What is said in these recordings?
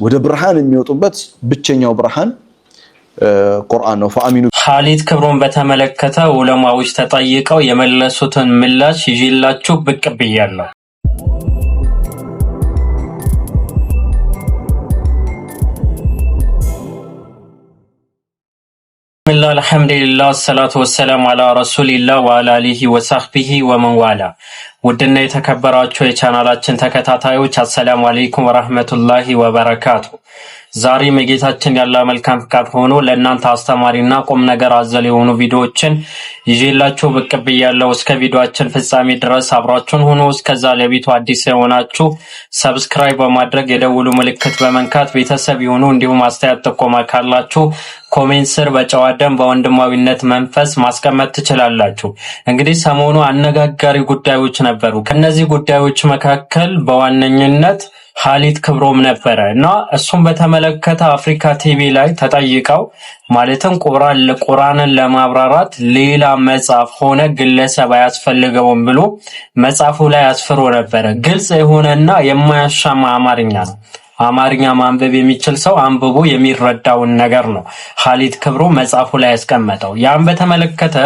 ወደ ብርሃን የሚወጡበት ብቸኛው ብርሃን ቁርአን ነው። ፈአሚኑ ኻሊድ ክብሩን በተመለከተ ዑለማዎች ተጠይቀው የመለሱትን ምላሽ ይዤላችሁ ብቅ ብያለሁ። ብስሚላህ አልሐምዱሊላህ ወሰላቱ ወሰላሙ አላ ረሱሊላህ ወአላ አሊሂ ወሰህቢሂ ወመንዋላ። ውድና የተከበራችሁ የቻናላችን ተከታታዮች አሰላሙ አለይኩም ወራህመቱላሂ ወበረካቱ። ዛሬም የጌታችን ያለ መልካም ፍቃድ ሆኖ ለእናንተ አስተማሪና ቁም ነገር አዘል የሆኑ ቪዲዮዎችን ይዤላችሁ ብቅ ብያለሁ። እስከ ቪዲዮአችን ፍጻሜ ድረስ አብራችሁን ሆኖ እስከዛ ለቤቱ አዲስ የሆናችሁ ሰብስክራይብ በማድረግ የደውሉ ምልክት በመንካት ቤተሰብ ይሁኑ። እንዲሁም አስተያየት ጥቆማ ካላችሁ ኮሜንት ስር በጨዋ ደም በወንድማዊነት መንፈስ ማስቀመጥ ትችላላችሁ። እንግዲህ ሰሞኑ አነጋጋሪ ጉዳዮች ነበሩ። ከነዚህ ጉዳዮች መካከል በዋነኝነት ኻሊድ ክብሮም ነበረ እና እሱን በተመለከተ አፍሪካ ቲቪ ላይ ተጠይቀው ማለትም ቁርአንን ለማብራራት ሌላ መጽሐፍ ሆነ ግለሰብ አያስፈልገውም ብሎ መጽሐፉ ላይ አስፍሮ ነበረ። ግልጽ የሆነና የማያሻማ አማርኛ ነው። አማርኛ ማንበብ የሚችል ሰው አንብቦ የሚረዳውን ነገር ነው ኻሊድ ክብሮም መጽሐፉ ላይ ያስቀመጠው። ያን በተመለከተ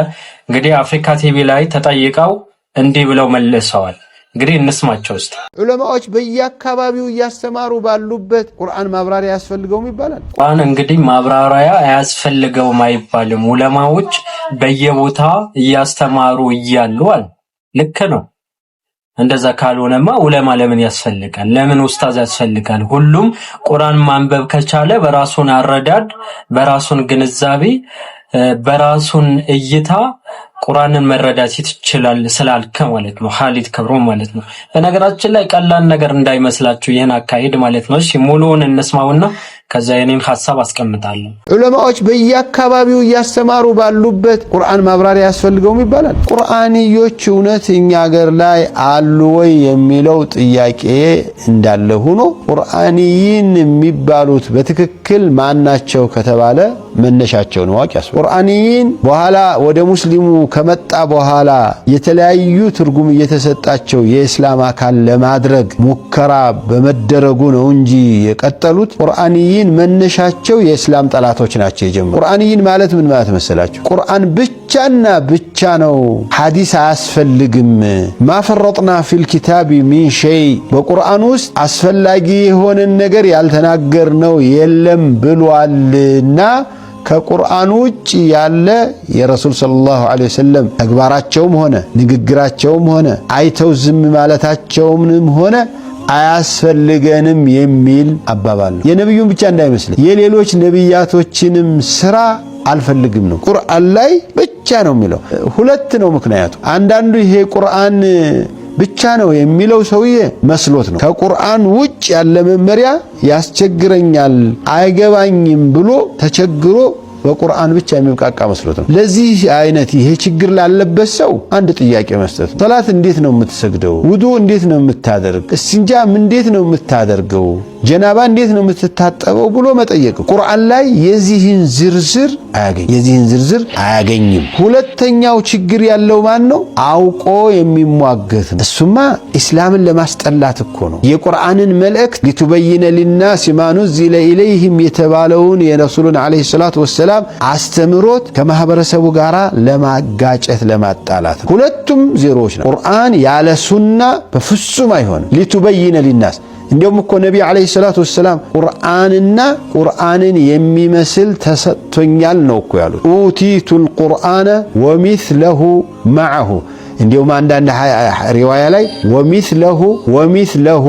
እንግዲህ አፍሪካ ቲቪ ላይ ተጠይቀው እንዲህ ብለው መልሰዋል። እንግዲህ እንስማቸው እስቲ። ዑለማዎች በየአካባቢው እያስተማሩ ባሉበት ቁርአን ማብራሪያ ያስፈልገውም ይባላል። ቁርአን እንግዲህ ማብራሪያ አያስፈልገውም አይባልም። ዑለማዎች በየቦታ እያስተማሩ እያሉ አለ። ልክ ነው። እንደዛ ካልሆነማ ዑለማ ለምን ያስፈልጋል? ለምን ኡስታዝ ያስፈልጋል? ሁሉም ቁርአን ማንበብ ከቻለ በራሱን አረዳድ፣ በራሱን ግንዛቤ፣ በራሱን እይታ ቁርአንን መረዳት ይችላል ስላልከ ማለት ነው ኻሊድ ክብሮም ማለት ነው። በነገራችን ላይ ቀላል ነገር እንዳይመስላችሁ ይሄን አካሄድ ማለት ነው። እሺ ሙሉውን እንስማውና ከዛ የኔን ሐሳብ አስቀምጣለሁ። ዑለማዎች በየአካባቢው እያስተማሩ ባሉበት ቁርአን ማብራሪያ ያስፈልገውም ይባላል። ቁርአንዮች እውነት እኛ ሀገር ላይ አሉ ወይ የሚለው ጥያቄ እንዳለ ሆኖ ቁርአንይን የሚባሉት በትክክል ማናቸው ከተባለ መነሻቸውን ማወቅ ያስፈልጋል። ቁርአንይን በኋላ ወደ ሙስሊሙ ከመጣ በኋላ የተለያዩ ትርጉም እየተሰጣቸው የእስላም አካል ለማድረግ ሙከራ በመደረጉ ነው እንጂ የቀጠሉት ቁርአንይን መነሻቸው የእስላም ጠላቶች ናቸው የጀመሩት። ቁርአንይን ማለት ምን ማለት መሰላችሁ? ቁርአን ብቻና ብቻ ነው፣ ሐዲስ አያስፈልግም። ማፈረጥና ፊል ኪታቢ ሚን ሸይ፣ በቁርአን ውስጥ አስፈላጊ የሆነን ነገር ያልተናገርነው የለም ብሏልና ከቁርአን ውጭ ያለ የረሱል ሰለላሁ ዐለይሂ ወሰለም ተግባራቸውም ሆነ ንግግራቸውም ሆነ አይተው ዝም ማለታቸውም ሆነ አያስፈልገንም የሚል አባባል ነው። የነብዩን ብቻ እንዳይመስል የሌሎች ነብያቶችንም ስራ አልፈልግም ነው። ቁርአን ላይ ብቻ ነው የሚለው። ሁለት ነው ምክንያቱ። አንዳንዱ ይሄ ቁርአን ብቻ ነው የሚለው ሰውዬ መስሎት ነው ከቁርአን ውጭ ያለ መመሪያ ያስቸግረኛል አይገባኝም ብሎ ተቸግሮ በቁርአን ብቻ የሚብቃቃ መስሎት ነው። ለዚህ አይነት ይሄ ችግር ላለበት ሰው አንድ ጥያቄ መስጠት፣ ሶላት እንዴት ነው የምትሰግደው? ውዱ እንዴት ነው የምታደርግ? እስቲንጃም እንዴት ነው የምታደርገው? ጀናባ እንዴት ነው የምትታጠበው ብሎ መጠየቅ። ቁርአን ላይ የዚህን ዝርዝር አያገኝም። ሁለተኛው ችግር ያለው ማን ነው? አውቆ የሚሟገት ነው። እሱማ እስላምን ለማስጠላት እኮ ነው። የቁርአንን መልእክት ሊቱበይነ ሊናስ ማ ኑዚለ ኢለይሂም የተባለውን የረሱሉን ዐለይሂ ሰላቱ ወሰላም አስተምሮት ከማህበረሰቡ ጋር ለማጋጨት ለማጣላት። ሁለቱም ዜሮዎች ነው። ቁርአን ያለ ሱና በፍጹም አይሆንም። ሊቱበይነ ሊናስ እንደውም እኮ ነብይ አለይሂ ሰላቱ ወሰላም ቁርአንና ቁርአንን የሚመስል ተሰጥቶኛል ነው እኮ ያሉት። ኡቲቱል ቁርአነ ወሚስለሁ መዐሁ። እንደውም አንዳንድ ሪዋያ ላይ ወሚስለሁ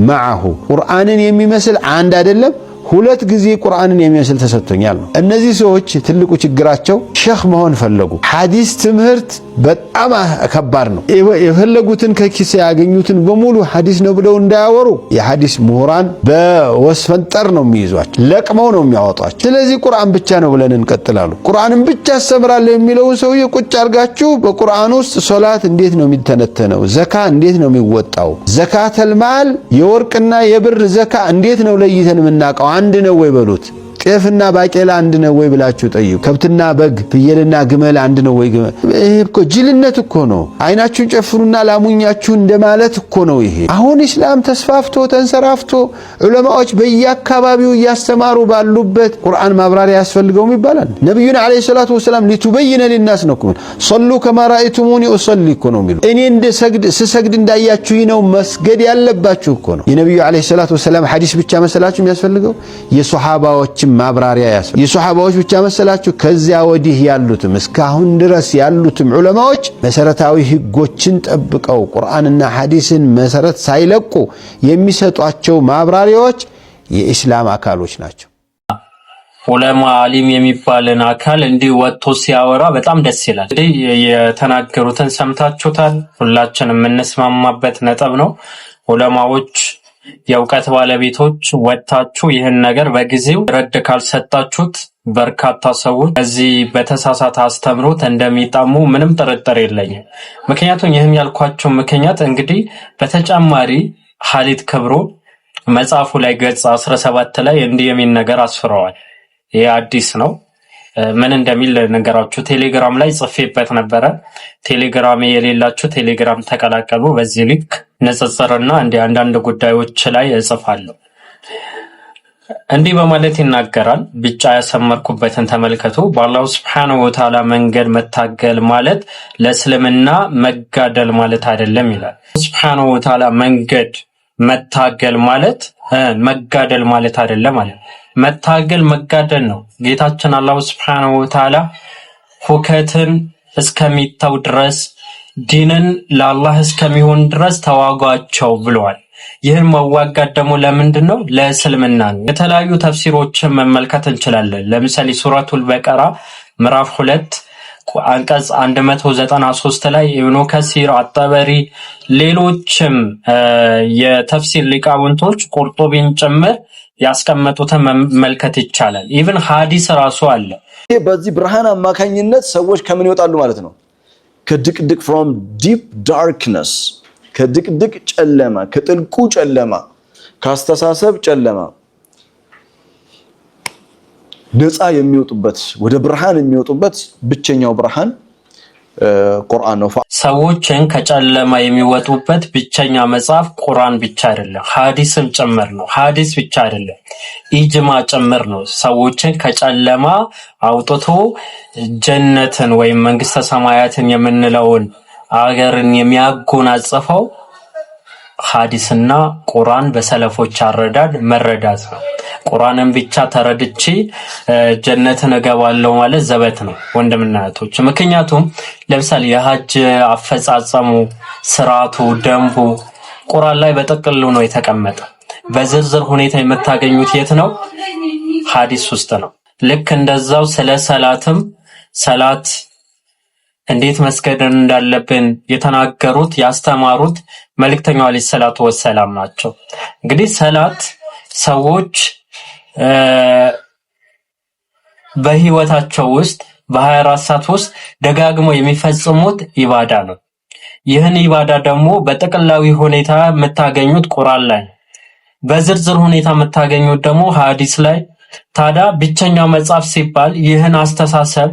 መዐሁ። ቁርአንን የሚመስል አንድ አይደለም ሁለት ጊዜ ቁርአንን የሚመስል ተሰጥቶኛል ነው። እነዚህ ሰዎች ትልቁ ችግራቸው ሼኽ መሆን ፈለጉ። ሐዲስ ትምህርት በጣም ከባድ ነው። የፈለጉትን ከኪስ ያገኙትን በሙሉ ሐዲስ ነው ብለው እንዳያወሩ የሐዲስ ምሁራን በወስፈንጠር ነው የሚይዟቸው፣ ለቅመው ነው የሚያወጧቸው። ስለዚህ ቁርአን ብቻ ነው ብለን እንቀጥላሉ። ቁርአንን ብቻ አስተምራለሁ የሚለውን ሰውዬ ቁጭ አድርጋችሁ በቁርአን ውስጥ ሶላት እንዴት ነው የሚተነተነው? ዘካ እንዴት ነው የሚወጣው? ዘካተል ማል የወርቅና የብር ዘካ እንዴት ነው ለይተን የምናውቀው? አንድ ነው ወይ በሉት። ጤፍና ባቄላ አንድ ነው ወይ ብላችሁ ጠይቁ። ከብትና በግ ፍየልና ግመል አንድ ነው ወይ? ይሄ እኮ ጅልነት እኮ ነው። አይናችሁን ጨፍኑና ላሙኛችሁ እንደማለት እኮ ነው ይሄ። አሁን ኢስላም ተስፋፍቶ ተንሰራፍቶ ዑለማዎች በየአካባቢው እያስተማሩ ባሉበት ቁርአን ማብራሪያ ያስፈልገውም ይባላል። ነብዩና አለይሂ ሰላቱ ወሰለም ሊቱበይነ ሊናስ ነው እኮ ሶሉ ከማ ረአይቱሙኒ ኡሰሊ እኮ ነው የሚሉ። እኔ ስሰግድ እንዳያችሁኝ ነው መስገድ ያለባችሁ እኮ ነው። የነብዩ አለይሂ ሰላቱ ወሰለም ሐዲስ ብቻ መሰላችሁ የሚያስፈልገው? የሱሐባዎች ማብራሪያ ያስፈልጋል። የሱሐባዎች ብቻ መሰላችሁ? ከዚያ ወዲህ ያሉትም እስካሁን ድረስ ያሉትም ዑለማዎች መሰረታዊ ህጎችን ጠብቀው ቁርአንና ሐዲስን መሰረት ሳይለቁ የሚሰጧቸው ማብራሪያዎች የኢስላም አካሎች ናቸው። ዑለማ አሊም የሚባልን አካል እንዲህ ወጥቶ ሲያወራ በጣም ደስ ይላል። እንግዲህ የተናገሩትን ሰምታችሁታል። ሁላችንም የምንስማማበት ነጥብ ነው። ዑለማዎች የእውቀት ባለቤቶች ወጣችሁ ይህን ነገር በጊዜው ረድ ካልሰጣችሁት በርካታ ሰዎች እዚህ በተሳሳተ አስተምሮት እንደሚጣሙ ምንም ጥርጥር የለኝም። ምክንያቱም ይህን ያልኳቸው ምክንያት እንግዲህ በተጨማሪ ኻሊድ ክብሩ መጽሐፉ ላይ ገጽ 17 ላይ እንዲህ የሚል ነገር አስፍረዋል። ይህ አዲስ ነው። ምን እንደሚል ነገራችሁ ቴሌግራም ላይ ጽፌበት ነበረ። ቴሌግራም የሌላችሁ ቴሌግራም ተቀላቀሉ። በዚህ ልክ ንጽጽርና አንዳንድ ጉዳዮች ላይ እጽፋለሁ። እንዲህ በማለት ይናገራል። ብቻ ያሰመርኩበትን ተመልከቱ። በአላሁ ሱብሓነሁ ወተዓላ መንገድ መታገል ማለት ለእስልምና መጋደል ማለት አይደለም ይላል። ሱብሓነሁ ወተዓላ መንገድ መታገል ማለት መጋደል ማለት አይደለም ማለት መታገል መጋደል ነው። ጌታችን አላሁ ሱብሓነሁ ወተዓላ ሁከትን እስከሚተው ድረስ ዲንን ለአላህ እስከሚሆን ድረስ ተዋጓቸው ብለዋል። ይህን መዋጋት ደግሞ ለምንድን ነው? ለእስልምና ነው። የተለያዩ ተፍሲሮችን መመልከት እንችላለን። ለምሳሌ ሱረቱል በቀራ ምዕራፍ 2 አንቀጽ 193 ላይ ኢብኑ ከሲር፣ አጠበሪ፣ ሌሎችም የተፍሲር ሊቃውንቶች ቁርጡቢን ጭምር ያስቀመጡትን መመልከት ይቻላል። ኢቭን ሐዲስ ራሱ አለ። በዚህ ብርሃን አማካኝነት ሰዎች ከምን ይወጣሉ ማለት ነው? ከድቅድቅ from deep darkness ከድቅድቅ ጨለማ፣ ከጥልቁ ጨለማ፣ ካስተሳሰብ ጨለማ ነፃ የሚወጡበት ወደ ብርሃን የሚወጡበት ብቸኛው ብርሃን ቁርአን ነው። ሰዎችን ከጨለማ የሚወጡበት ብቸኛ መጽሐፍ ቁርአን ብቻ አይደለም፣ ሐዲስም ጭምር ነው። ሐዲስ ብቻ አይደለም፣ ኢጅማ ጭምር ነው። ሰዎችን ከጨለማ አውጥቶ ጀነትን ወይም መንግስተ ሰማያትን የምንለውን አገርን የሚያጎናጽፈው ሐዲስና ቁርአን በሰለፎች አረዳድ መረዳት ነው። ቁርአንን ብቻ ተረድቼ ጀነትን እገባለሁ ማለት ዘበት ነው ወንድምና እህቶች። ምክንያቱም ለምሳሌ የሐጅ አፈጻጸሙ፣ ስርዓቱ፣ ደንቡ ቁርአን ላይ በጥቅሉ ነው የተቀመጠው። በዝርዝር ሁኔታ የምታገኙት የት ነው? ሐዲስ ውስጥ ነው። ልክ እንደዛው ስለ ሰላትም ሰላት እንዴት መስገድን እንዳለብን የተናገሩት ያስተማሩት መልእክተኛው አለይሂ ሰላቱ ወሰላም ናቸው። እንግዲህ ሰላት ሰዎች በህይወታቸው ውስጥ በ24 ሰዓት ውስጥ ደጋግመው የሚፈጽሙት ኢባዳ ነው። ይህን ኢባዳ ደግሞ በጥቅላዊ ሁኔታ የምታገኙት ቁርአን ላይ፣ በዝርዝር ሁኔታ የምታገኙት ደግሞ ሐዲስ ላይ። ታዲያ ብቸኛው መጽሐፍ ሲባል ይህን አስተሳሰብ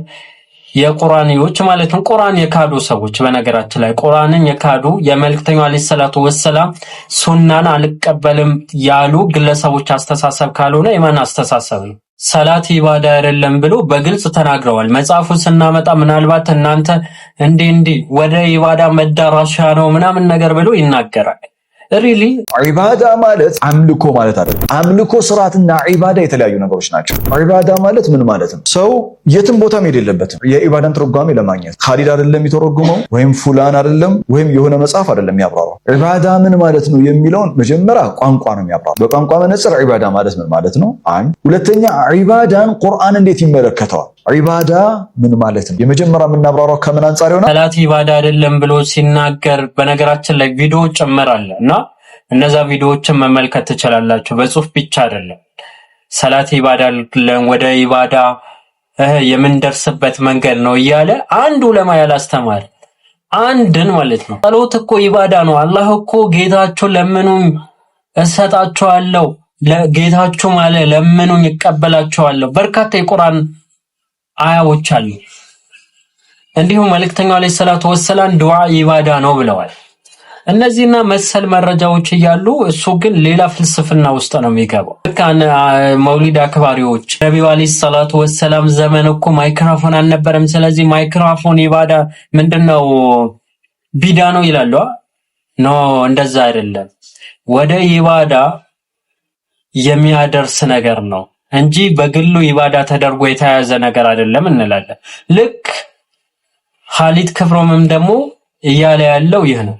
የቁርአንዮች ማለትም ቁርአን የካዱ ሰዎች፣ በነገራችን ላይ ቁርአንን የካዱ የመልእክተኛው አለይሂ ሰላቱ ወሰላም ሱናን አልቀበልም ያሉ ግለሰቦች አስተሳሰብ ካልሆነ የማን አስተሳሰብ ነው? ሰላት ኢባዳ አይደለም ብሎ በግልጽ ተናግረዋል። መጽሐፉን ስናመጣ ምናልባት እናንተ እንዲህ ወደ ኢባዳ መዳረሻ ነው ምናምን ነገር ብሎ ይናገራል። ሪሊ ዒባዳ ማለት አምልኮ ማለት አይደለም። አምልኮ ስርዓትና ዒባዳ የተለያዩ ነገሮች ናቸው። ዒባዳ ማለት ምን ማለት ነው? ሰው የትም ቦታ መሄድ የለበትም የዒባዳን ትርጓሜ ለማግኘት። ኻሊድ አይደለም የተረጎመው ወይም ፉላን አይደለም ወይም የሆነ መጽሐፍ አይደለም ያብራራው። ዒባዳ ምን ማለት ነው የሚለውን መጀመሪያ ቋንቋ ነው የሚያብራራው። በቋንቋ መነጽር ዒባዳ ማለት ምን ማለት ነው? አንድ ሁለተኛ ዒባዳን ቁርአን እንዴት ይመለከተዋል? ዒባዳ ምን ማለት ነው? የመጀመሪያ የምናብራራው ከምን አንጻር ይሆናል? ሰላት ኢባዳ አይደለም ብሎ ሲናገር በነገራችን ላይ ቪዲዮ ጨምራለ እና እነዛ ቪዲዮዎችን መመልከት ትችላላችሁ። በጽሁፍ ብቻ አይደለም። ሰላት ኢባዳ አይደለም ወደ ኢባዳ የምንደርስበት መንገድ ነው እያለ አንድ ዑለማ ያላስተማረ አንድን ማለት ነው። ጸሎት እኮ ኢባዳ ነው። አላህ እኮ ጌታችሁ ለምኑኝ እሰጣችኋለሁ ለጌታችሁ ማለት ለምኑኝ ይቀበላችኋለሁ። በርካታ የቁርአን አያዎች አሉ። እንዲሁም መልእክተኛው አለይሂ ሰላቱ ወሰላም ዱዓ ኢባዳ ነው ብለዋል። እነዚህና መሰል መረጃዎች እያሉ እሱ ግን ሌላ ፍልስፍና ውስጥ ነው የሚገባው። መውሊድ አክባሪዎች ነብዩ አለይሂ ሰላቱ ወሰላም ዘመን እኮ ማይክሮፎን አልነበረም፣ ስለዚህ ማይክሮፎን ኢባዳ ምንድነው ቢዳ ነው ይላሉ። ኖ እንደዛ አይደለም። ወደ ኢባዳ የሚያደርስ ነገር ነው እንጂ በግሉ ኢባዳ ተደርጎ የተያዘ ነገር አይደለም እንላለን። ልክ ኻሊድ ክብሮምም ደግሞ እያለ ያለው ይህ ነው።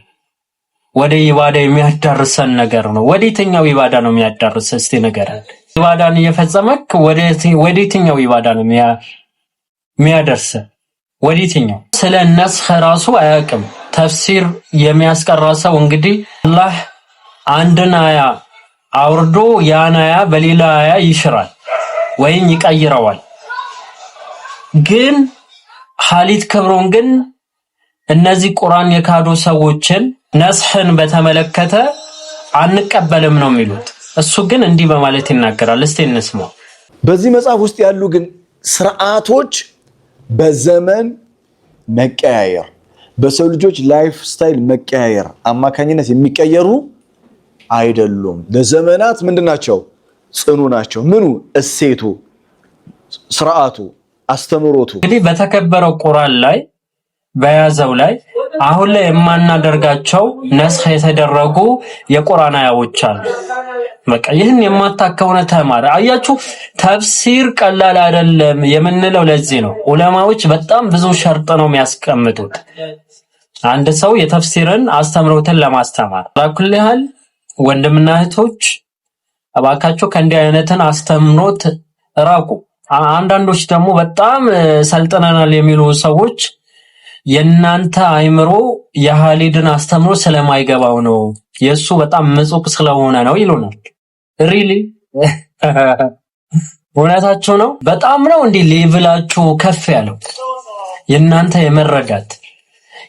ወደ ኢባዳ የሚያዳርሰን ነገር ነው። ወደ የትኛው ኢባዳ ነው የሚያዳርስ? እስቲ ንገረን። ኢባዳን እየፈጸመክ ወደ የትኛው ኢባዳ ነው የሚያደርስ? ወደ የትኛው? ስለ ነስኽ ራሱ አያውቅም። ተፍሲር የሚያስቀራ ሰው እንግዲህ አላህ አንድን አያ አውርዶ ያን አያ በሌላ አያ ይሽራል ወይም ይቀይረዋል። ግን ኻሊድ ክብሮም ግን እነዚህ ቁርአን የካዱ ሰዎችን ነስኽን በተመለከተ አንቀበልም ነው የሚሉት። እሱ ግን እንዲህ በማለት ይናገራል። እስቲ እንስማው። በዚህ መጽሐፍ ውስጥ ያሉ ግን ስርዓቶች በዘመን መቀያየር፣ በሰው ልጆች ላይፍ ስታይል መቀያየር አማካኝነት የሚቀየሩ አይደሉም። ለዘመናት ምንድናቸው? ጽኑ ናቸው። ምኑ? እሴቱ፣ ስርዓቱ፣ አስተምሮቱ። እንግዲህ በተከበረው ቁርአን ላይ በያዘው ላይ አሁን ላይ የማናደርጋቸው ነስኽ የተደረጉ የቁርአን አያዎች አሉ። በቃ ይህን የማታከውነ ተማር። አያችሁ ተፍሲር ቀላል አይደለም የምንለው ለዚህ ነው። ዑለማዎች በጣም ብዙ ሸርጥ ነው የሚያስቀምጡት አንድ ሰው የተፍሲርን አስተምሮትን ለማስተማር። ለኩልሃል ወንድምና እህቶች እባካችሁ ከእንዲህ አይነትን አስተምሮት ራቁ። አንዳንዶች ደግሞ በጣም ሰልጥነናል የሚሉ ሰዎች የናንተ አይምሮ የኻሊድን አስተምሮ ስለማይገባው ነው፣ የሱ በጣም ምጹቅ ስለሆነ ነው ይሉናል። ሪሊ እውነታችሁ ነው። በጣም ነው እንዲህ ሌቭላችሁ ከፍ ያለው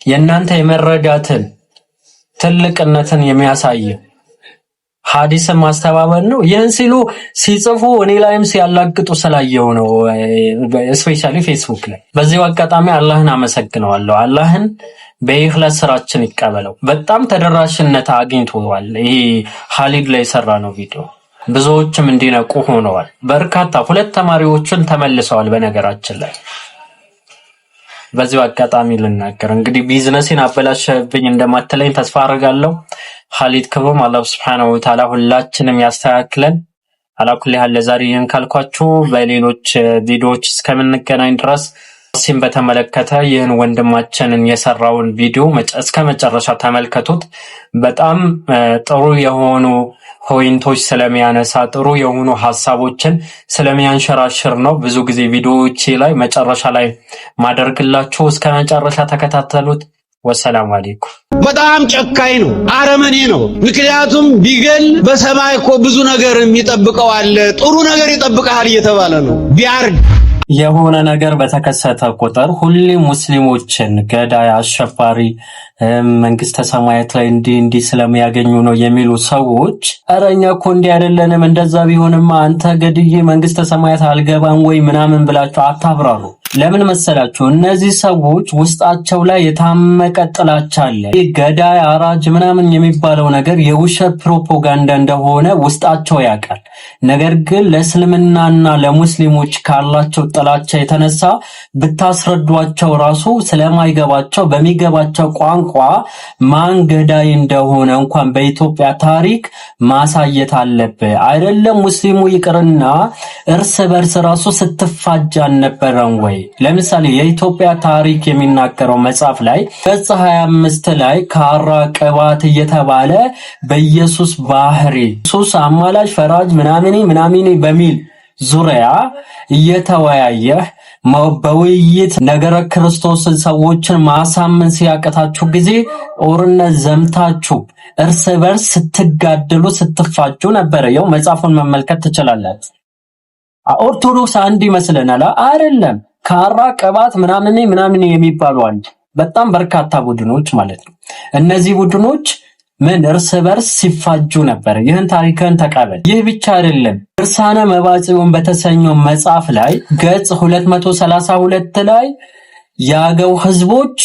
የናንተ የመረዳትን ትልቅነትን የሚያሳይ ሐዲስን ማስተባበል ነው። ይህን ሲሉ ሲጽፉ እኔ ላይም ሲያላግጡ ስላየው ነው፣ ስፔሻሊ ፌስቡክ ላይ። በዚህ አጋጣሚ አላህን አመሰግነዋለሁ። አላህን በኢኽላስ ስራችን ይቀበለው። በጣም ተደራሽነት አግኝቷል። ይሄ ኻሊድ ላይ የሰራ ነው ቪዲዮ። ብዙዎችም እንዲነቁ ሆነዋል። በርካታ 2 ተማሪዎችን ተመልሰዋል። በነገራችን ላይ በዚህ አጋጣሚ ልናገር እንግዲህ ቢዝነስን አበላሽብኝ እንደማትለኝ ተስፋ አደርጋለሁ። ኻሊድ ክብሮም አላህ Subhanahu Wa Ta'ala ሁላችንም ያስተካክለን። አላኩል ያህል ለዛሬ ይህን ካልኳችሁ በሌሎች ቪዲዮዎች እስከምንገናኝ ድረስ ሲም በተመለከተ ይህን ወንድማችንን የሰራውን ቪዲዮ እስከ መጨረሻ ተመልከቱት። በጣም ጥሩ የሆኑ ፖይንቶች ስለሚያነሳ ጥሩ የሆኑ ሐሳቦችን ስለሚያንሸራሽር ነው። ብዙ ጊዜ ቪዲዮዎች ላይ መጨረሻ ላይ ማደርግላችሁ እስከ መጨረሻ ተከታተሉት። ወሰላሙ አለይኩም። በጣም ጨካኝ ነው፣ አረመኔ ነው። ምክንያቱም ቢገል በሰማይ እኮ ብዙ ነገር የሚጠብቀው አለ፣ ጥሩ ነገር ይጠብቃል እየተባለ ነው። ቢያርድ የሆነ ነገር በተከሰተ ቁጥር ሁሌ ሙስሊሞችን ገዳይ፣ አሸባሪ፣ መንግስተ ሰማያት ላይ እንዲህ ስለሚያገኙ ነው የሚሉ ሰዎች ኧረ እኛ እኮ እንዲህ አይደለንም፣ እንደዛ ቢሆንማ አንተ ገድዬ መንግስተ ሰማያት አልገባም ወይ ምናምን ብላችሁ አታብራሩ። ለምን መሰላችሁ? እነዚህ ሰዎች ውስጣቸው ላይ የታመቀ ጥላቻ አለ። ገዳይ፣ አራጅ ምናምን የሚባለው ነገር የውሸት ፕሮፓጋንዳ እንደሆነ ውስጣቸው ያውቃል። ነገር ግን ለእስልምናና ለሙስሊሞች ካላቸው ጥላቻ የተነሳ ብታስረዷቸው ራሱ ስለማይገባቸው በሚገባቸው ቋንቋ ማን ገዳይ እንደሆነ እንኳን በኢትዮጵያ ታሪክ ማሳየት አለብህ። አይደለም ሙስሊሙ ይቅርና እርስ በርስ ራሱ ስትፋጅ አልነበረም ወይ? ለምሳሌ የኢትዮጵያ ታሪክ የሚናገረው መጽሐፍ ላይ ገጽ 25 ላይ ካራ ቅባት እየተባለ በኢየሱስ ባህሪ ኢየሱስ አማላጅ ፈራጅ ምናምን በሚል ዙሪያ እየተወያየ በውይይት ነገረ ክርስቶስን ሰዎችን ማሳመን ሲያቀታችሁ ጊዜ ጦርነት ዘምታችሁ እርስ በርስ ስትጋደሉ ስትፋጁ ነበረ። ያው መጽሐፉን መመልከት ትችላላችሁ። ኦርቶዶክስ አንድ ይመስለናል። አይደለም። ካራ ቅባት ምናምን የሚባሉ አንድ በጣም በርካታ ቡድኖች ማለት ነው። እነዚህ ቡድኖች ምን እርስ በርስ ሲፋጁ ነበር። ይህን ታሪክን ተቀበል። ይህ ብቻ አይደለም። ድርሳነ መባጽዮን በተሰኘው መጽሐፍ ላይ ገጽ 232 ላይ ያገው ህዝቦች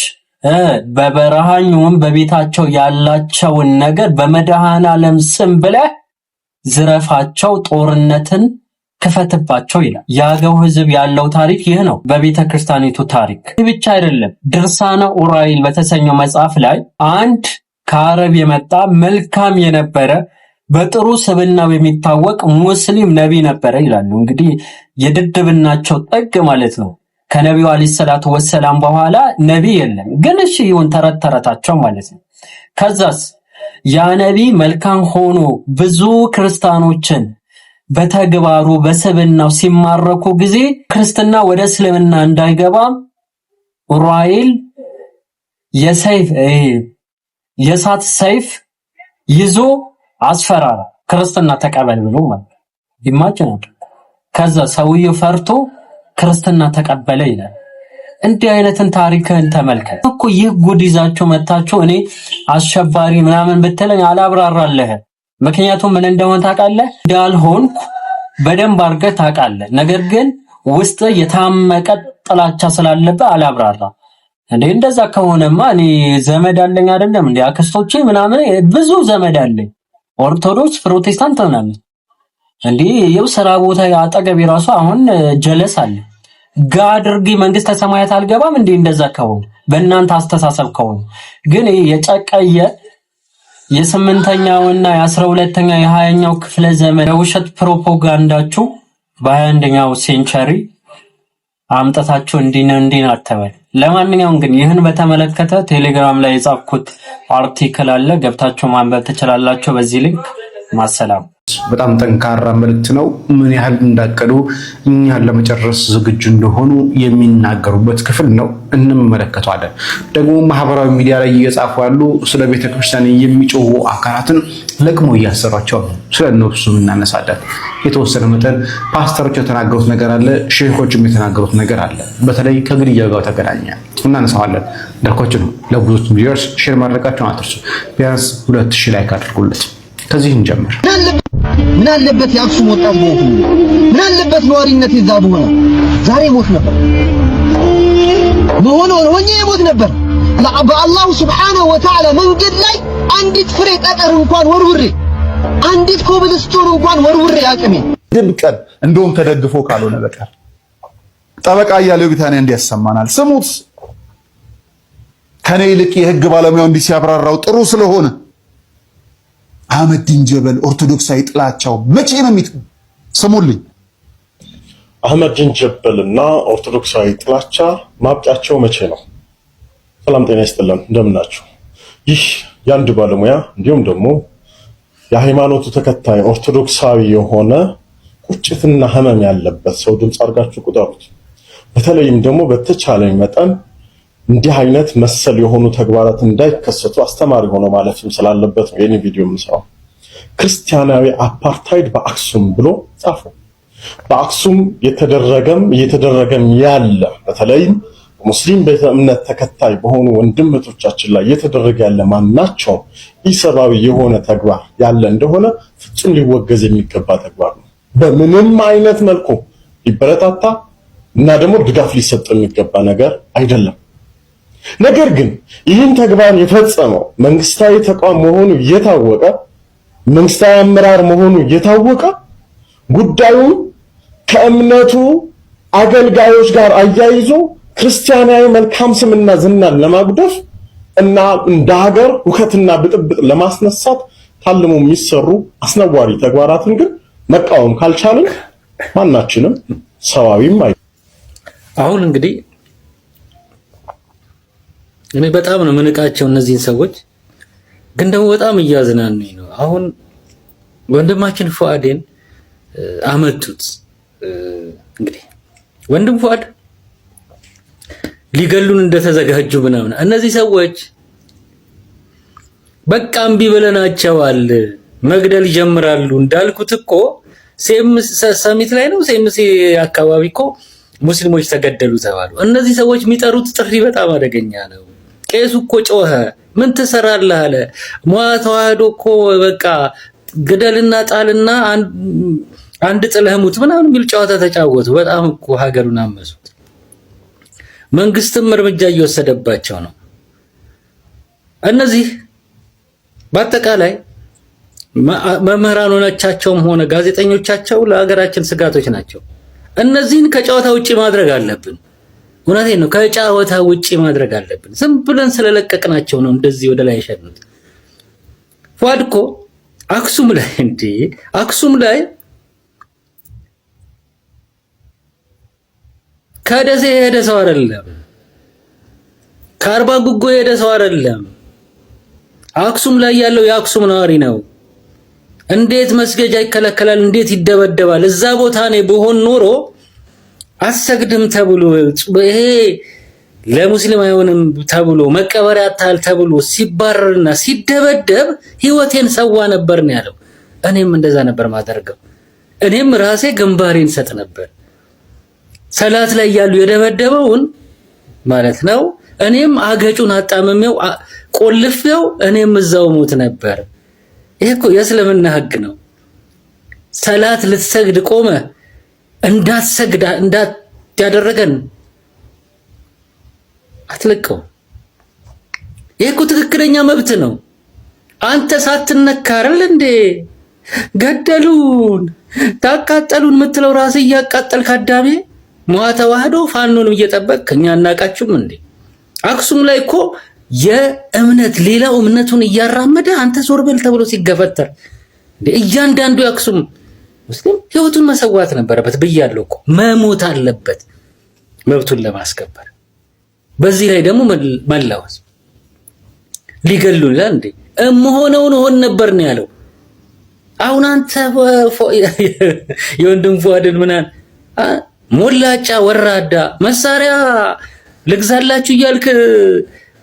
በበረሃኙም በቤታቸው ያላቸውን ነገር በመድኃኔዓለም ስም ብለህ ዝረፋቸው፣ ጦርነትን ክፈትባቸው ይላል። ያገው ህዝብ ያለው ታሪክ ይህ ነው፣ በቤተ ክርስቲያኒቱ ታሪክ። ይህ ብቻ አይደለም። ድርሳነ ኡራኤል በተሰኘው መጽሐፍ ላይ አንድ ከአረብ የመጣ መልካም የነበረ በጥሩ ስብዕናው የሚታወቅ ሙስሊም ነቢ ነበረ ይላሉ። እንግዲህ የድድብናቸው ጥግ ማለት ነው። ከነቢዩ አለይሂ ሰላቱ ወሰላም በኋላ ነቢ የለም። ግን እሺ ይሁን ተረታቸው ማለት ነው። ከዛስ ያ ነቢ መልካም ሆኖ ብዙ ክርስቲያኖችን በተግባሩ በስብዕናው ሲማረኩ ጊዜ ክርስትና ወደ እስልምና እንዳይገባ ኡራኤል የእሳት ሰይፍ ይዞ አስፈራራ፣ ክርስትና ተቀበል ብሎ ማለት ይማጭናል። ከዛ ሰውየው ፈርቶ ክርስትና ተቀበለ ይላል። እንዲህ አይነትን ታሪክን ተመልከት እኮ። ይህ ጉድ ይዛችሁ መታችሁ እኔ አሸባሪ ምናምን ብትለኝ አላብራራለህ። ምክንያቱም ምን እንደሆነ ታውቃለህ፣ እንዳልሆንኩ በደንብ አድርገህ ታውቃለህ። ነገር ግን ውስጥ የታመቀ ጥላቻ ስላለበት አላብራራ። እንዴ እንደዛ ከሆነማ እኔ ዘመድ አለኝ አይደለም እንዴ? አክስቶቼ ምናምን ብዙ ዘመድ አለኝ፣ ኦርቶዶክስ፣ ፕሮቴስታንት ምናምን። እንዴ የው ስራ ቦታ አጠገብ የራሱ አሁን ጀለስ አለ። ጋድርጊ መንግስተ ሰማያት አልገባም እንዴ? እንደዛ ከሆነ በእናንተ አስተሳሰብ ከሆነ ግን የጨቀየ የ8ኛውና የ12ኛ የ20ኛው ክፍለ ዘመን የውሸት ፕሮፓጋንዳችሁ በ21ኛው ሴንቸሪ አምጣታችሁ እንዲና አተበል። ለማንኛውም ግን ይህን በተመለከተ ቴሌግራም ላይ የጻፍኩት አርቲክል አለ፣ ገብታችሁ ማንበብ ትችላላችሁ። በዚህ ሊንክ ማሰላም። በጣም ጠንካራ መልእክት ነው። ምን ያህል እንዳቀዱ እኛን ለመጨረስ ዝግጁ እንደሆኑ የሚናገሩበት ክፍል ነው፣ እንመለከተዋለን። ደግሞ ማህበራዊ ሚዲያ ላይ እየጻፉ ያሉ ስለ ቤተክርስቲያን የሚጮሁ አካላትን ለቅሞ እያሰሯቸው ነው። ስለ እነሱም እናነሳለን። የተወሰነ መጠን ፓስተሮች የተናገሩት ነገር አለ፣ ሼኾችም የተናገሩት ነገር አለ። በተለይ ከግድያ ጋር ተገናኘ እናነሳዋለን። እንዳልኳችሁ ነው። ለብዙዎች ቪዲዮስ ሼር ማድረጋቸውን አትርሱ። ቢያንስ 2000 ላይክ አድርጉለት። ከዚህ እንጀምር። ምን አለበት የአክሱም ወጣት ሆኖ፣ ምን አለበት ነዋሪነት የዛ በሆነ ዛሬ ሞት ነበር ሆኖ ሞት ነበር። በአላሁ ሱብሓነሁ ወተዓላ መንገድ ላይ አንዲት ፍሬ ጠጠር እንኳን ወርውሬ፣ አንዲት ኮብልስቶን እንኳን ወርውሬ አቅሜ ድምቀን እንደውም ተደግፎ ካልሆነ በቀር ጠበቃ እያለው ቢታንያ እንዲያሰማናል። ስሙት። ከኔ ይልቅ የህግ ባለሙያው እንዲህ ሲያብራራው ጥሩ ስለሆነ አህመዲን ጀበል ኦርቶዶክሳዊ ጥላቻው መቼ ነው የሚጥሉ? ስሙልኝ። አህመዲን ጀበልና ኦርቶዶክሳዊ ጥላቻ ማብቂያቸው መቼ ነው? ሰላም ጤና ይስጥልን፣ እንደምናችሁ። ይህ የአንድ ባለሙያ እንዲሁም ደግሞ የሃይማኖቱ ተከታይ ኦርቶዶክሳዊ የሆነ ቁጭትና ህመም ያለበት ሰው ድምፅ አድርጋችሁ ቁጠሩት። በተለይም ደግሞ በተቻለኝ መጠን እንዲህ አይነት መሰል የሆኑ ተግባራት እንዳይከሰቱ አስተማሪ ሆኖ ማለፍም ስላለበት ነው የኔ ቪዲዮ የምሰራው። ክርስቲያናዊ አፓርታይድ በአክሱም ብሎ ጻፉ። በአክሱም እየተደረገም ያለ በተለይም ሙስሊም ቤተ እምነት ተከታይ በሆኑ ወንድሞቻችን ላይ እየተደረገ ያለ ማናቸው ኢሰባዊ የሆነ ተግባር ያለ እንደሆነ ፍጹም ሊወገዝ የሚገባ ተግባር ነው። በምንም አይነት መልኩ ሊበረታታ እና ደግሞ ድጋፍ ሊሰጥ የሚገባ ነገር አይደለም። ነገር ግን ይህን ተግባር የፈጸመው መንግስታዊ ተቋም መሆኑ እየታወቀ መንግስታዊ አመራር መሆኑ እየታወቀ ጉዳዩን ከእምነቱ አገልጋዮች ጋር አያይዞ ክርስቲያናዊ መልካም ስምና ዝናን ለማጉደፍ እና እንደ ሀገር ሁከትና ብጥብጥ ለማስነሳት ታልሞ የሚሰሩ አስነዋሪ ተግባራትን ግን መቃወም ካልቻልን ማናችንም ሰዋዊም አይ አሁን እንግዲህ እኔ በጣም ነው ምንቃቸው እነዚህን ሰዎች፣ ግን ደግሞ በጣም እያዝናኑኝ ነው። አሁን ወንድማችን ፉአድን አመጡት። እንግዲህ ወንድም ፉአድ ሊገሉን እንደተዘጋጁ ምናምን እነዚህ ሰዎች በቃ እምቢ ብለናቸዋል፣ መግደል ይጀምራሉ። እንዳልኩት እኮ ሰሚት ላይ ነው ሴምሲ አካባቢ እኮ ሙስሊሞች ተገደሉ ተባሉ። እነዚህ ሰዎች የሚጠሩት ጥሪ በጣም አደገኛ ነው። ቄሱ እኮ ጮኸ፣ ምን ትሰራለህ አለ። ተዋህዶ እኮ በቃ ግደልና ጣልና አንድ ጥለህ ሙት ምናምን የሚል ጨዋታ ተጫወቱ። በጣም እኮ ሀገሩን አመሱት። መንግስትም እርምጃ እየወሰደባቸው ነው። እነዚህ በአጠቃላይ መምህራኖቻቸውም ሆነ ጋዜጠኞቻቸው ለሀገራችን ስጋቶች ናቸው። እነዚህን ከጨዋታ ውጪ ማድረግ አለብን። እውነቴን ነው፣ ከጨዋታ ውጪ ማድረግ አለብን። ዝም ብለን ስለለቀቅናቸው ነው እንደዚህ ወደ ላይ ሸኑት። ፏድ እኮ አክሱም ላይ ከደሴ የሄደ ሰው አይደለም፣ ከአርባ ጉጎ የሄደ ሰው አይደለም። አክሱም ላይ ያለው የአክሱም ነዋሪ ነው። እንዴት መስገጃ ይከለከላል? እንዴት ይደበደባል? እዛ ቦታ ነው በሆን ኖሮ አሰግድም ተብሎ ይሄ ለሙስሊም አይሆንም ተብሎ መቀበሪያ አታል ተብሎ ሲባረርና ሲደበደብ ህይወቴን ሰዋ ነበር ነው ያለው። እኔም እንደዛ ነበር ማደርገው። እኔም ራሴ ግንባሬን ሰጥ ነበር። ሰላት ላይ ያሉ የደበደበውን ማለት ነው። እኔም አገጩን አጣመመው ቆልፌው እኔም እዛው ሞት ነበር። ይሄ እኮ የእስልምና ህግ ነው። ሰላት ልትሰግድ ቆመ እንዳትሰግድ ያደረገን አትለቀው። ይሄ እኮ ትክክለኛ መብት ነው። አንተ ሳትነካረል እንዴ ገደሉን ታቃጠሉን የምትለው ራስ እያቃጠልክ አዳሜ ተዋህዶ ፋኖንም እየጠበቅክ እኛ እናቃችሁም እንዴ? አክሱም ላይ እኮ የእምነት ሌላው እምነቱን እያራመደ አንተ ዞር በል ተብሎ ሲገፈተር እያንዳንዱ የአክሱም ሙስሊም ህይወቱን መሰዋት ነበረበት ብያለሁ እኮ። መሞት አለበት መብቱን ለማስከበር። በዚህ ላይ ደግሞ መላወስ ሊገሉን ይላል እንዴ? እምሆነውን ሆን ነበር ነው ያለው። አሁን አንተ የወንድም ፏድን ምናን ሞላጫ ወራዳ መሳሪያ ልግዛላችሁ እያልክ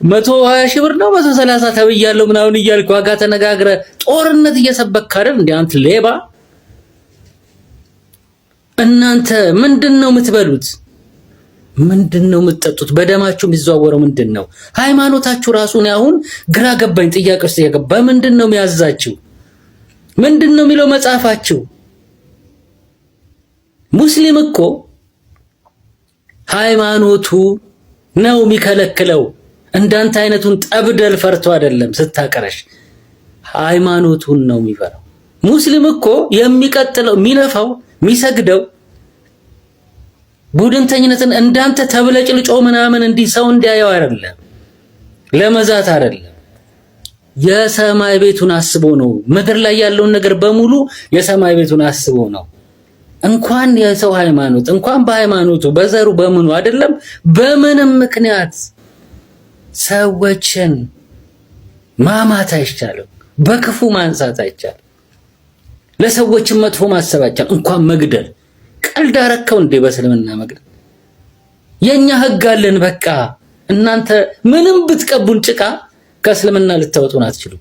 120 ሺህ ብር ነው 130 ተብያለሁ ምናምን እያልክ ዋጋ ተነጋግረ ጦርነት እየሰበክ አይደል እንዴ? አንተ ሌባ! እናንተ ምንድነው የምትበሉት? ምንድነው የምትጠጡት? በደማችሁ የሚዘዋወረው ምንድነው? ሃይማኖታችሁ ራሱ ነው አሁን ግራ ገባኝ። ጥያቄ ውስጥ የገባ ምንድነው የሚያዛችሁ? ምንድነው የሚለው መጽሐፋችሁ? ሙስሊም እኮ ሃይማኖቱ ነው የሚከለክለው። እንዳንተ አይነቱን ጠብደል ፈርቶ አይደለም ስታቀረሽ፣ ሃይማኖቱን ነው የሚፈራው። ሙስሊም እኮ የሚቀጥለው የሚለፋው የሚሰግደው ቡድንተኝነትን እንዳንተ ተብለጭልጮ ምናምን እንዲህ ሰው እንዲያየው አይደለም፣ ለመዛት አይደለም። የሰማይ ቤቱን አስቦ ነው። ምድር ላይ ያለውን ነገር በሙሉ የሰማይ ቤቱን አስቦ ነው። እንኳን የሰው ሃይማኖት እንኳን በሃይማኖቱ በዘሩ በምኑ አይደለም፣ በምንም ምክንያት ሰዎችን ማማት አይቻልም፣ በክፉ ማንሳት አይቻልም፣ ለሰዎችን መጥፎ ማሰብ አይቻልም፣ እንኳን መግደል። ቀልድ አረከው እንዴ በእስልምና መግደል? የኛ ህግ አለን በቃ። እናንተ ምንም ብትቀቡን ጭቃ ከእስልምና ልታወጡን አትችሉም።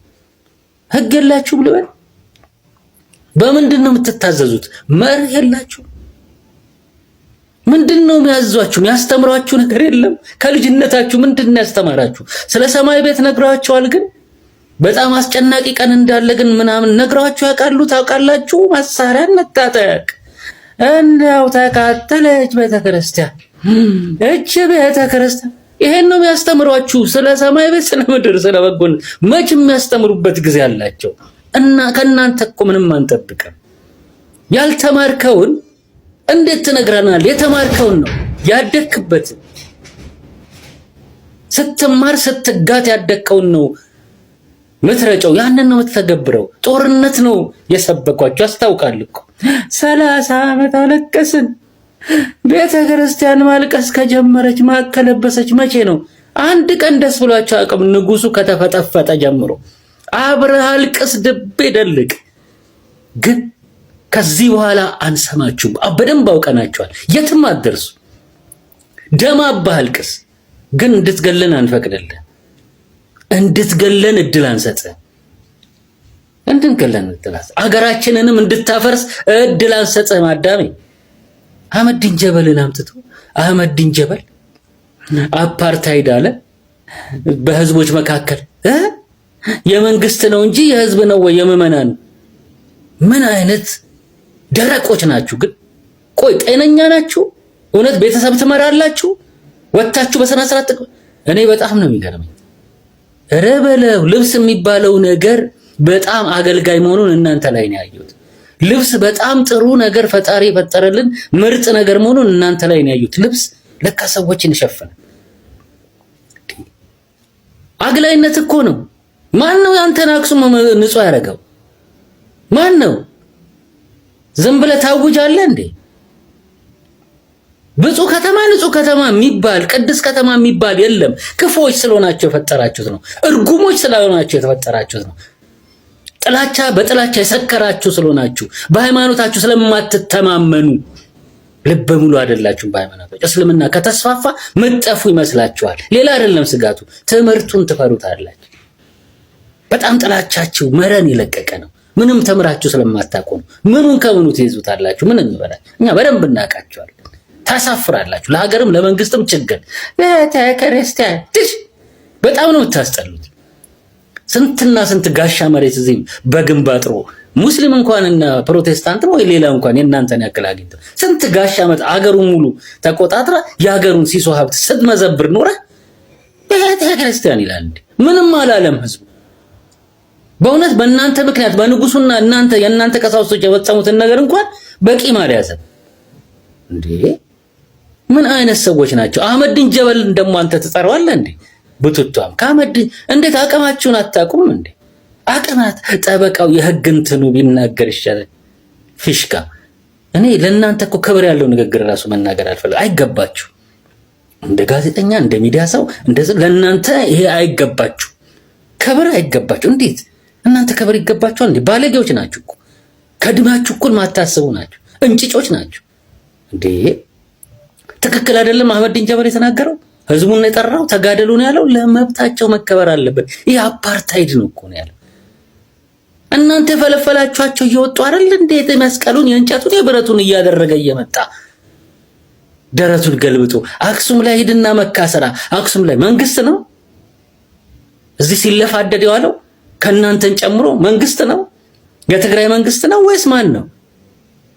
ህግ የላችሁ ብለዋል። በምንድነው የምትታዘዙት? መርህ የላችሁ። ምንድነው የሚያዟችሁ? የሚያስተምሯችሁ ነገር የለም። ከልጅነታችሁ ምንድነው ያስተማራችሁ? ስለ ሰማይ ቤት ነግራችኋል፣ ግን በጣም አስጨናቂ ቀን እንዳለ ግን ምናምን ነግራችሁ ያውቃሉ? ታውቃላችሁ? መሳሪያ እንታጠቅ እንደው ተቃጠለች ቤተክርስቲያን፣ እቺ ቤተክርስቲያን። ይሄን ነው የሚያስተምሯችሁ? ስለ ሰማይ ቤት፣ ስለ ምድር፣ ስለ በጎነት መች የሚያስተምሩበት ጊዜ አላቸው? እና ከናንተ እኮ ምንም አንጠብቅም። ያልተማርከውን እንዴት ትነግረናል? የተማርከውን ነው ያደክበት። ስትማር ስትጋት ያደከውን ነው ምትረጨው፣ ያንን ነው የምትተገብረው። ጦርነት ነው የሰበኳችሁ ያስታውቃል እኮ። 30 ዓመት አለቀስን። ቤተ ክርስቲያን ማልቀስ ከጀመረች ማከለበሰች መቼ ነው? አንድ ቀን ደስ ብሏቸው አቅም ንጉሱ ከተፈጠፈጠ ጀምሮ አብረህ አልቅስ ድብ ይደልቅ። ግን ከዚህ በኋላ አንሰማችሁም። በደንብ አውቀናችኋል። የትም አትደርሱ። ደም አባህ አልቅስ፣ ግን እንድትገለን አንፈቅድልህ። እንድትገለን እድል አንሰጥህ። እንድንገለን እድል አንሰጥህ። አገራችንንም እንድታፈርስ እድል አንሰጥህ። ማዳሜ አህመዲን ጀበልን አምጥቶ አህመዲን ጀበል አፓርታይድ አለ። በህዝቦች መካከል የመንግስት ነው እንጂ የህዝብ ነው ወይ የምዕመናን? ምን አይነት ደረቆች ናችሁ ግን? ቆይ ጤነኛ ናችሁ? እውነት ቤተሰብ ትመራላችሁ? ወጣችሁ በሰና ስርዓት? እኔ በጣም ነው የሚገርመኝ። ረበለው ልብስ የሚባለው ነገር በጣም አገልጋይ መሆኑን እናንተ ላይ ነው ያየሁት። ልብስ በጣም ጥሩ ነገር ፈጣሪ የፈጠረልን ምርጥ ነገር መሆኑን እናንተ ላይ ነው ያየሁት። ልብስ ለካ ሰዎችን ይሸፍናል። አግላይነት እኮ ነው። ማን ነው ያንተን አክሱም ንጹህ ያደረገው? ማን ነው? ዝም ብለህ ታውጃለህ እንዴ? ብፁዕ ከተማ ንጹህ ከተማ የሚባል ቅድስ ከተማ የሚባል የለም። ክፎች ስለሆናችሁ የፈጠራችሁት ነው። እርጉሞች ስለሆናችሁ የተፈጠራችሁት ነው። ጥላቻ በጥላቻ የሰከራችሁ ስለሆናችሁ በሃይማኖታችሁ ስለማትተማመኑ ልበ ሙሉ አይደላችሁም። በሃይማኖታችሁ እስልምና ከተስፋፋ መጠፉ ይመስላችኋል። ሌላ አይደለም ስጋቱ፣ ትምህርቱን ትፈሩታላችሁ። በጣም ጥላቻችሁ መረን የለቀቀ ነው። ምንም ተምራችሁ ስለማታውቁ ነው። ምኑን ከምኑ ትይዙታላችሁ? ምን እንበላችሁ? እኛ በደንብ እናውቃችኋለን። ታሳፍራላችሁ። ለሀገርም ለመንግስትም ችግር ቤተክርስቲያን በጣም ነው የምታስጠሉት። ስንትና ስንት ጋሻ መሬት እዚህ በግንብ አጥሮ ሙስሊም እንኳንና ፕሮቴስታንት ነው ወይ ሌላ እንኳን የእናንተን ያክል አግኝቶ ስንት ጋሻ መሬት አገሩን ሙሉ ተቆጣጥራ የሀገሩን ሲሶ ሀብት ስትመዘብር ኖረ ቤተክርስቲያን ይላል እንዴ? ምንም አላለም ህዝቡ። በእውነት በእናንተ ምክንያት በንጉሱና እናንተ የእናንተ ቀሳውስቶች የፈጸሙትን ነገር እንኳን በቂ አልያዘም እንዴ? ምን አይነት ሰዎች ናቸው? አህመድን ጀበል እንደሞ አንተ ትጠራዋለህ እንዴ? ብትቷም ከአህመድ እንዴት አቅማችሁን አታውቁም እንዴ? አቅማት ጠበቃው የህግ እንትኑ ቢናገር ይሻላል። ፊሽካ እኔ ለእናንተ እኮ ክብር ያለው ንግግር ራሱ መናገር አልፈልግም። አይገባችሁ። እንደ ጋዜጠኛ እንደ ሚዲያ ሰው እንደዚህ ለእናንተ ይሄ አይገባችሁ። ክብር አይገባችሁ። እንዴት እናንተ ክብር ይገባችኋል እንዴ? ባለጌዎች ናችሁ እኮ ከድማችሁ እኩል ማታስቡ ናችሁ። እንጭጮች ናችሁ እንዴ? ትክክል አይደለም አህመድን ጀበል የተናገረው። ህዝቡን የጠራው ተጋደሉ ነው ያለው። ለመብታቸው መከበር አለበት። ይሄ አፓርታይድ ነው እኮ ነው ያለው። እናንተ የፈለፈላችኋቸው እየወጡ አይደል እንዴት መስቀሉን የእንጨቱን የብረቱን እያደረገ እየመጣ ደረቱን ገልብጦ አክሱም ላይ ሄድና መካሰራ። አክሱም ላይ መንግስት ነው እዚህ ሲለፋደድ የዋለው ከእናንተን ጨምሮ መንግስት ነው? የትግራይ መንግስት ነው ወይስ ማን ነው?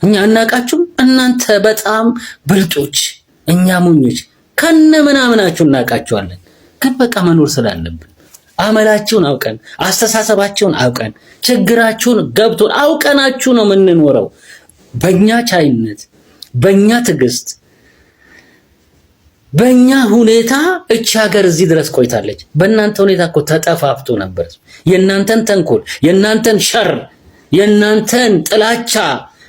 እኛ እናቃችሁም። እናንተ በጣም ብልጦች፣ እኛ ሞኞች ከነ ምናምናችሁ እናቃችኋለን። ግን በቃ መኖር ስላለብን አመላችሁን አውቀን አስተሳሰባችሁን አውቀን ችግራችሁን ገብቶን አውቀናችሁ ነው የምንኖረው። በእኛ ቻይነት፣ በእኛ ትዕግስት፣ በእኛ ሁኔታ እቺ ሀገር እዚህ ድረስ ቆይታለች። በእናንተ ሁኔታ እኮ ተጠፋፍቶ ነበር። የእናንተን ተንኮል፣ የእናንተን ሸር፣ የእናንተን ጥላቻ፣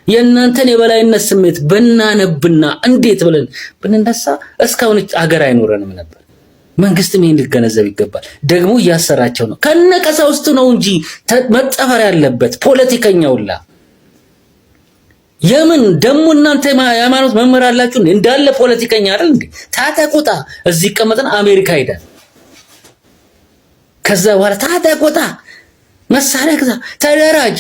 የእናንተን የበላይነት ስሜት ብናነብና እንዴት ብለን ብንነሳ እስካሁን ሀገር አይኖረንም ነበር። መንግስትም ይሄን ሊገነዘብ ይገባል። ደግሞ እያሰራቸው ነው። ከነቀሳውስቱ ነው እንጂ መጠፈር ያለበት ፖለቲከኛውላ። የምን ደሞ እናንተ የሃይማኖት መምህር አላችሁ እንዳለ ፖለቲከኛ አይደል እንዴ? ታጠቁጣ እዚህ ቀመጠን አሜሪካ ሄዳል። ከዛ በኋላ ታጠቁጣ መሳሪያ ከዛ ተደራጅ።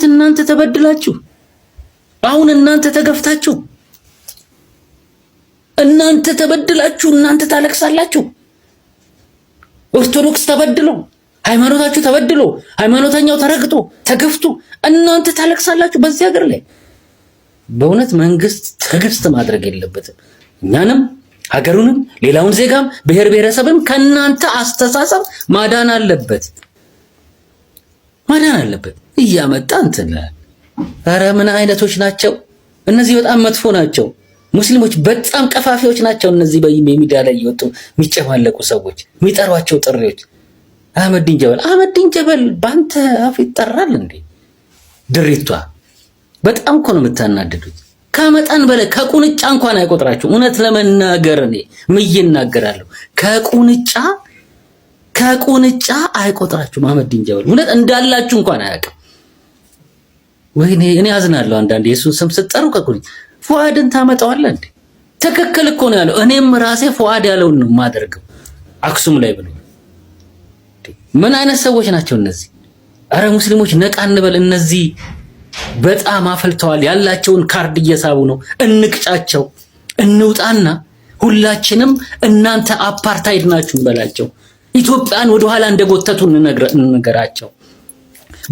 እናንተ ተበድላችሁ፣ አሁን እናንተ ተገፍታችሁ፣ እናንተ ተበድላችሁ፣ እናንተ ታለቅሳላችሁ። ኦርቶዶክስ ተበድሎ፣ ሃይማኖታችሁ ተበድሎ፣ ሃይማኖተኛው ተረግጦ ተገፍቶ እናንተ ታለቅሳላችሁ በዚህ ሀገር ላይ። በእውነት መንግስት ትዕግስት ማድረግ የለበትም። እኛንም ሀገሩንም ሌላውን ዜጋም ብሔር ብሔረሰብም ከናንተ አስተሳሰብ ማዳን አለበት። እያመጣ እንትን ኧረ ምን አይነቶች ናቸው እነዚህ? በጣም መጥፎ ናቸው። ሙስሊሞች በጣም ቀፋፊዎች ናቸው። እነዚህ በሚዲያ ላይ እየወጡ የሚጨማለቁ ሰዎች የሚጠሯቸው ጥሪዎች አህመድን ጀበል ባንተ አፍ ይጠራል እንዴ? ድሪቷ በጣም እኮ ነው የምታናደዱት። ከመጠን በላይ ከቁንጫ እንኳን አይቆጥራችሁ። እውነት ለመናገር እኔ ምን ይናገራለሁ? ከቁንጫ አይቆጥራችሁም። አህመድን ጀበል እውነት እንዳላችሁ እንኳን አያውቅም። ወይኔ እኔ አዝናለሁ አንዳንዴ የሱን ስም ስትጠሩ። ከቁንጫ ፉአድን ታመጣዋለህ እንዴ? ትክክል እኮ ነው ያለው። እኔም ራሴ ፉአድ ያለውን ነው የማደርገው አክሱም ላይ ብሎ። ምን አይነት ሰዎች ናቸው እነዚህ? አረ ሙስሊሞች ነቃ እንበል። እነዚህ በጣም አፈልተዋል። ያላቸውን ካርድ እየሳቡ ነው። እንቅጫቸው፣ እንውጣና ሁላችንም እናንተ አፓርታይድ ናችሁ እንበላቸው። ኢትዮጵያን ወደ ኋላ እንደጎተቱ እንነግራቸው።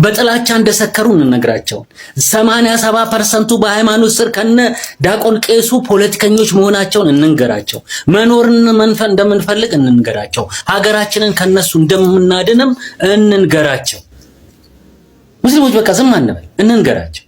በጥላቻ እንደሰከሩ እንነግራቸው። 87% በሃይማኖት ስር ከነ ዳቆን ቄሱ ፖለቲከኞች መሆናቸውን እንንገራቸው። መኖርን መንፈን እንደምንፈልግ እንንገራቸው። ሀገራችንን ከነሱ እንደምናድንም እንንገራቸው። ሙስሊሞች በቃ ዝም አንበል፣ እንንገራቸው።